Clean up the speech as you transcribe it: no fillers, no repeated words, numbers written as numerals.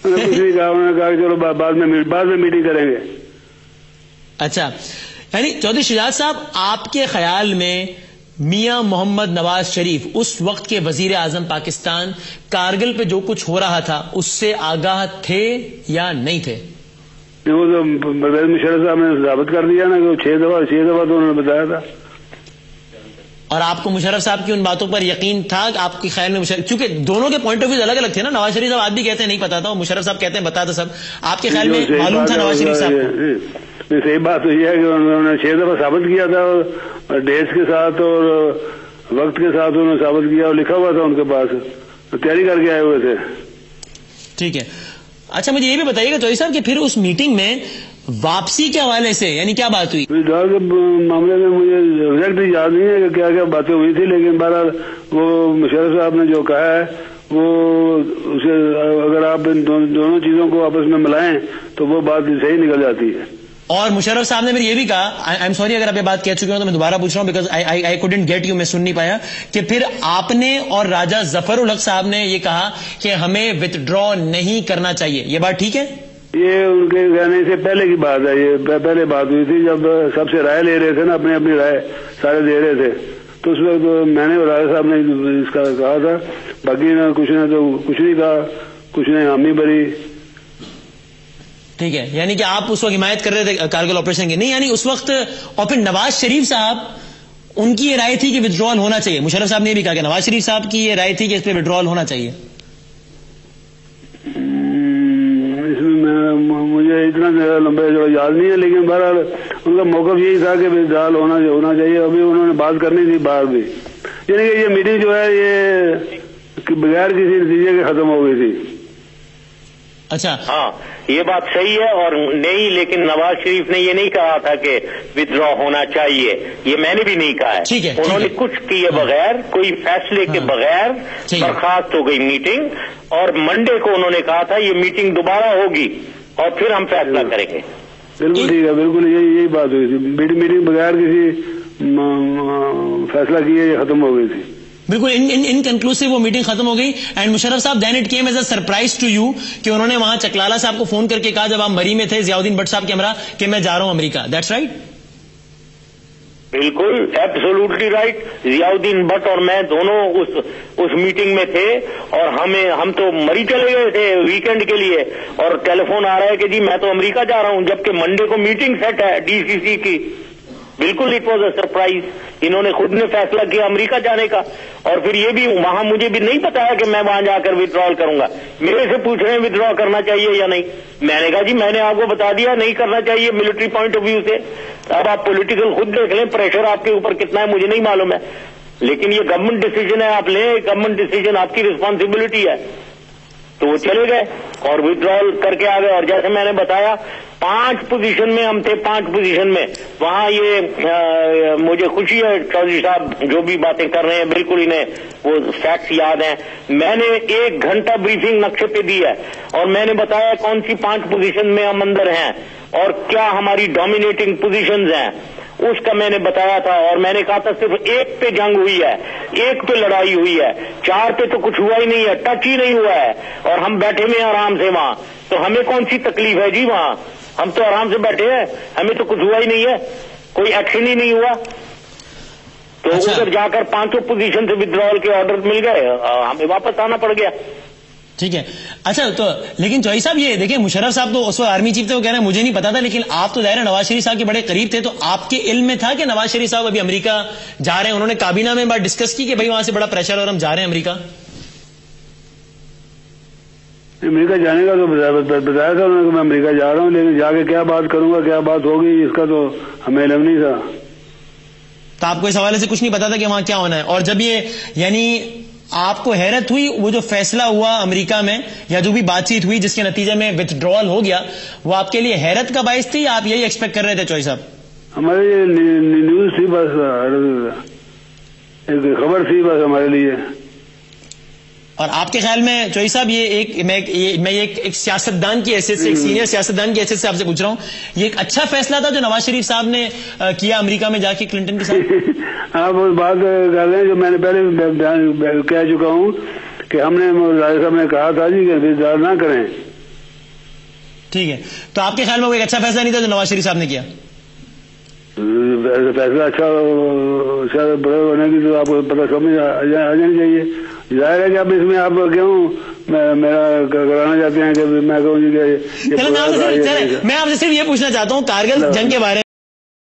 انہوں نے کچھ نہیں کہا. انہوں نے کہا کہ چلو بعد میں میٹنگ کریں گے. اچھا، یعنی چودھری شجاعت صاحب، آپ کے خیال میں میاں محمد نواز شریف اس وقت کے وزیر اعظم پاکستان کارگل پہ جو کچھ ہو رہا تھا اس سے آگاہ تھے یا نہیں تھے؟ وہ تو پرویز مشرف صاحب نے ثابت کر دیا نا کہ 6 دفعہ تو انہوں نے بتایا تھا. اور آپ کو مشرف صاحب کی ان باتوں پر یقین تھا کہ آپ کے خیال میں کیونکہ دونوں کے پوائنٹ آف ویو الگ الگ تھے نا، نواز شریف صاحب آج بھی کہتے ہیں نہیں پتا تھا، اور مشرف صاحب کہتے ہیں بتا تھا سب. آپ کے خیال میں معلوم تھا نواز شریف صاحب کو؟ صحیح بات تو یہ ہے کہ انہوں نے 6 دفعہ ثابت کیا تھا، اور ڈیٹس کے ساتھ اور وقت کے ساتھ انہوں نے ثابت کیا، اور لکھا ہوا تھا ان کے پاس، تیاری کر کے آئے ہوئے تھے. ٹھیک ہے. اچھا مجھے یہ بھی بتائیے گا چودھری صاحب کہ پھر اس میٹنگ میں واپسی کے حوالے سے یعنی کیا بات ہوئی؟ ڈار کے معاملے میں مجھے ایگزیکٹ یاد نہیں ہے کہ کیا کیا باتیں ہوئی تھی، لیکن بہرحال وہ مشرف صاحب نے جو کہا ہے وہ اسے اگر آپ ان دونوں چیزوں کو آپس میں ملائیں تو وہ بات صحیح نکل جاتی ہے. اور مشرف صاحب نے پھر یہ بھی کہا، آئی ایم سوری اگر آپ یہ بات کہہ چکے ہوں تو میں دوبارہ پوچھ رہا ہوں because I couldn't get you, میں سن نہیں پایا، کہ پھر آپ نے اور راجہ ظفر الحق صاحب نے یہ کہا کہ ہمیں وتھڈرا نہیں کرنا چاہیے، یہ بات ٹھیک ہے؟ یہ ان کے کہنے سے پہلے کی بات ہے، یہ پہلے بات ہوئی تھی جب سب سے رائے لے رہے تھے نا، اپنی رائے سارے دے رہے تھے، تو اس وقت میں نے اور راجہ صاحب نے اس کا کہا تھا، باقی کچھ نے تو کچھ نہیں کہا، کچھ نے حامی بھری. ٹھیک ہے، یعنی کہ آپ اس وقت حمایت کر رہے تھے کارگل آپریشن کی؟ نہیں، یعنی اس وقت. اور پھر نواز شریف صاحب ان کی یہ رائے تھی کہ وتھڈرال ہونا چاہیے، مشرف صاحب نے بھی کہا کہ نواز شریف صاحب کی یہ رائے تھی کہ اس پہ وتھڈرال ہونا چاہیے. اس میں مجھے اتنا لمبا یاد نہیں ہے، لیکن بہرحال ان کا موقف یہی تھا کہ وتھڈرال ہونا چاہیے. ابھی انہوں نے بات کرنی تھی باہر بھی، یعنی کہ یہ میٹنگ جو ہے یہ بغیر کسی نتیجے کے ختم ہو گئی تھی. اچھا ہاں یہ بات صحیح ہے، اور نہیں لیکن نواز شریف نے یہ نہیں کہا تھا کہ ودرا ہونا چاہیے، یہ میں نے بھی نہیں کہا ہے. ٹھیک ہے، انہوں نے کچھ کیے بغیر، کوئی فیصلے کے بغیر برخاست ہو گئی میٹنگ، اور منڈے کو انہوں نے کہا تھا یہ میٹنگ دوبارہ ہوگی اور پھر ہم فیصلہ کریں گے. بالکل ٹھیک ہے، بالکل یہی بات ہوئی تھی، میٹنگ بغیر کسی فیصلہ کیے یہ ختم ہو گئی تھی. بالکل انکنکلوسیو وہ میٹنگ ختم ہو گئی. اینڈ مشرف صاحب then it came as a surprise to you کہ انہوں نے وہاں چکلالہ صاحب کو فون کر کے کہا جب آپ مری میں تھے ضیاء الدین بٹ صاحب کے ہمراہ کہ میں جا رہا ہوں امریکہ. That's right? بالکل ایبسولوٹلی رائٹ. ضیاء الدین بٹ اور میں دونوں اس میٹنگ میں تھے، اور ہم تو مری چلے گئے تھے ویکینڈ کے لیے، اور ٹیلی فون آ رہا ہے کہ جی میں تو امریکہ جا رہا ہوں، جبکہ منڈے کو میٹنگ سیٹ ہے ڈی سی سی کی. بالکل اٹ واز اے سرپرائز. انہوں نے خود نے فیصلہ کیا امریکہ جانے کا، اور پھر یہ بھی وہاں مجھے بھی نہیں بتایا کہ میں وہاں جا کر ودرال کروں گا. میرے سے پوچھ رہے ہیں ودرا کرنا چاہیے یا نہیں، میں نے کہا جی میں نے آپ کو بتا دیا نہیں کرنا چاہیے ملٹری پوائنٹ آف ویو سے. اب آپ پولیٹیکل خود دیکھ لیں، پریشر آپ کے اوپر کتنا ہے مجھے نہیں معلوم ہے، لیکن یہ گورنمنٹ ڈیسیجن ہے، آپ لیں گورنمنٹ ڈیسیجن، آپ کی رسپانسبلٹی ہے. تو وہ چلے گئے اور ودرال کر کے آ گئے. اور جیسے میں نے بتایا 5 پوزیشن میں ہم تھے، 5 پوزیشن میں وہاں یہ مجھے خوشی ہے چودھری صاحب جو بھی باتیں کر رہے ہیں بالکل انہیں وہ فیکٹس یاد ہیں. میں نے 1 گھنٹہ بریفنگ نقشے پہ دی ہے، اور میں نے بتایا کون سی 5 پوزیشن میں ہم اندر ہیں اور کیا ہماری ڈومینیٹنگ پوزیشنز ہیں، اس کا میں نے بتایا تھا. اور میں نے کہا تھا صرف 1 پہ جنگ ہوئی ہے، 1 پہ لڑائی ہوئی ہے، 4 پہ تو کچھ ہوا ہی نہیں ہے، ٹچ ہی نہیں ہوا ہے، اور ہم بیٹھے ہوئے ہیں آرام سے وہاں. تو ہمیں کون سی تکلیف ہے جی، وہاں ہم تو آرام سے بیٹھے ہیں، ہمیں تو کچھ ہوا ہی نہیں ہے، کوئی ایکشن ہی نہیں ہوا. تو ادھر جا کر 5 پوزیشن سے ودرال کے آرڈر مل گئے، ہمیں واپس آنا پڑ گیا. ٹھیک ہے. اچھا تو لیکن چوہی صاحب یہ دیکھیں مشرف صاحب تو اس وقت آرمی چیف تھے، وہ کہہ رہے ہیں مجھے نہیں پتا تھا، لیکن آپ تو ظاہر ہے نواز شریف صاحب کے بڑے قریب تھے، تو آپ کے علم میں تھا کہ نواز شریف صاحب ابھی امریکہ جا رہے ہیں؟ انہوں نے کابینہ میں بات ڈسکس کی کہ بھائی وہاں سے بڑا پریشر اور ہم جا رہے ہیں امریکہ؟ امریکہ جانے کا تو بتایا تھا انہوں نے کہ میں امریکہ جا رہا ہوں، لیکن جا کے کیا بات کروں گا، کیا بات ہوگی، اس کا تو ہمیں علم نہیں تھا. تو آپ کو اس حوالے سے کچھ نہیں پتا تھا کہ وہاں کیا ہونا ہے؟ اور جب یہ یعنی آپ کو حیرت ہوئی وہ جو فیصلہ ہوا امریکہ میں یا جو بھی بات چیت ہوئی جس کے نتیجے میں وتھڈرال ہو گیا، وہ آپ کے لیے حیرت کا باعث تھی یا آپ یہی ایکسپیکٹ کر رہے تھے چوہی صاحب؟ ہمارے لیے نیوز تھی، بس ایک خبر تھی بس ہمارے لیے. اور آپ کے خیال میں چوہی صاحب یہ میں ایک سیاستدان کی حیثیت سے، ایک سینئر سیاستدان کی حیثیت سے آپ سے پوچھ رہا ہوں، یہ ایک اچھا فیصلہ تھا جو نواز شریف صاحب نے کیا امریکہ میں جا کے کلنٹن کے ساتھ؟ آپ اس بات کر رہے ہیں جو میں نے پہلے کہہ چکا ہوں کہ ہم نے راجہ صاحب نے کہا تھا جی کہ وتھڈرال نہ کریں، ٹھیک ہے، تو آپ کے خیال میں وہ ایک اچھا فیصلہ نہیں تھا جو نواز شریف صاحب نے کیا؟ فیصلہ اچھا بڑے ہونے کی تو آپ کو پتہ سمجھ آ جانی چاہیے. ظاہر ہے کہ اب اس میں آپ کیوں میرا کرانا چاہتے ہیں کہ میں کہوں گی کہ میں آپ سے صرف یہ پوچھنا چاہتا ہوں کارگل جنگ کے بارے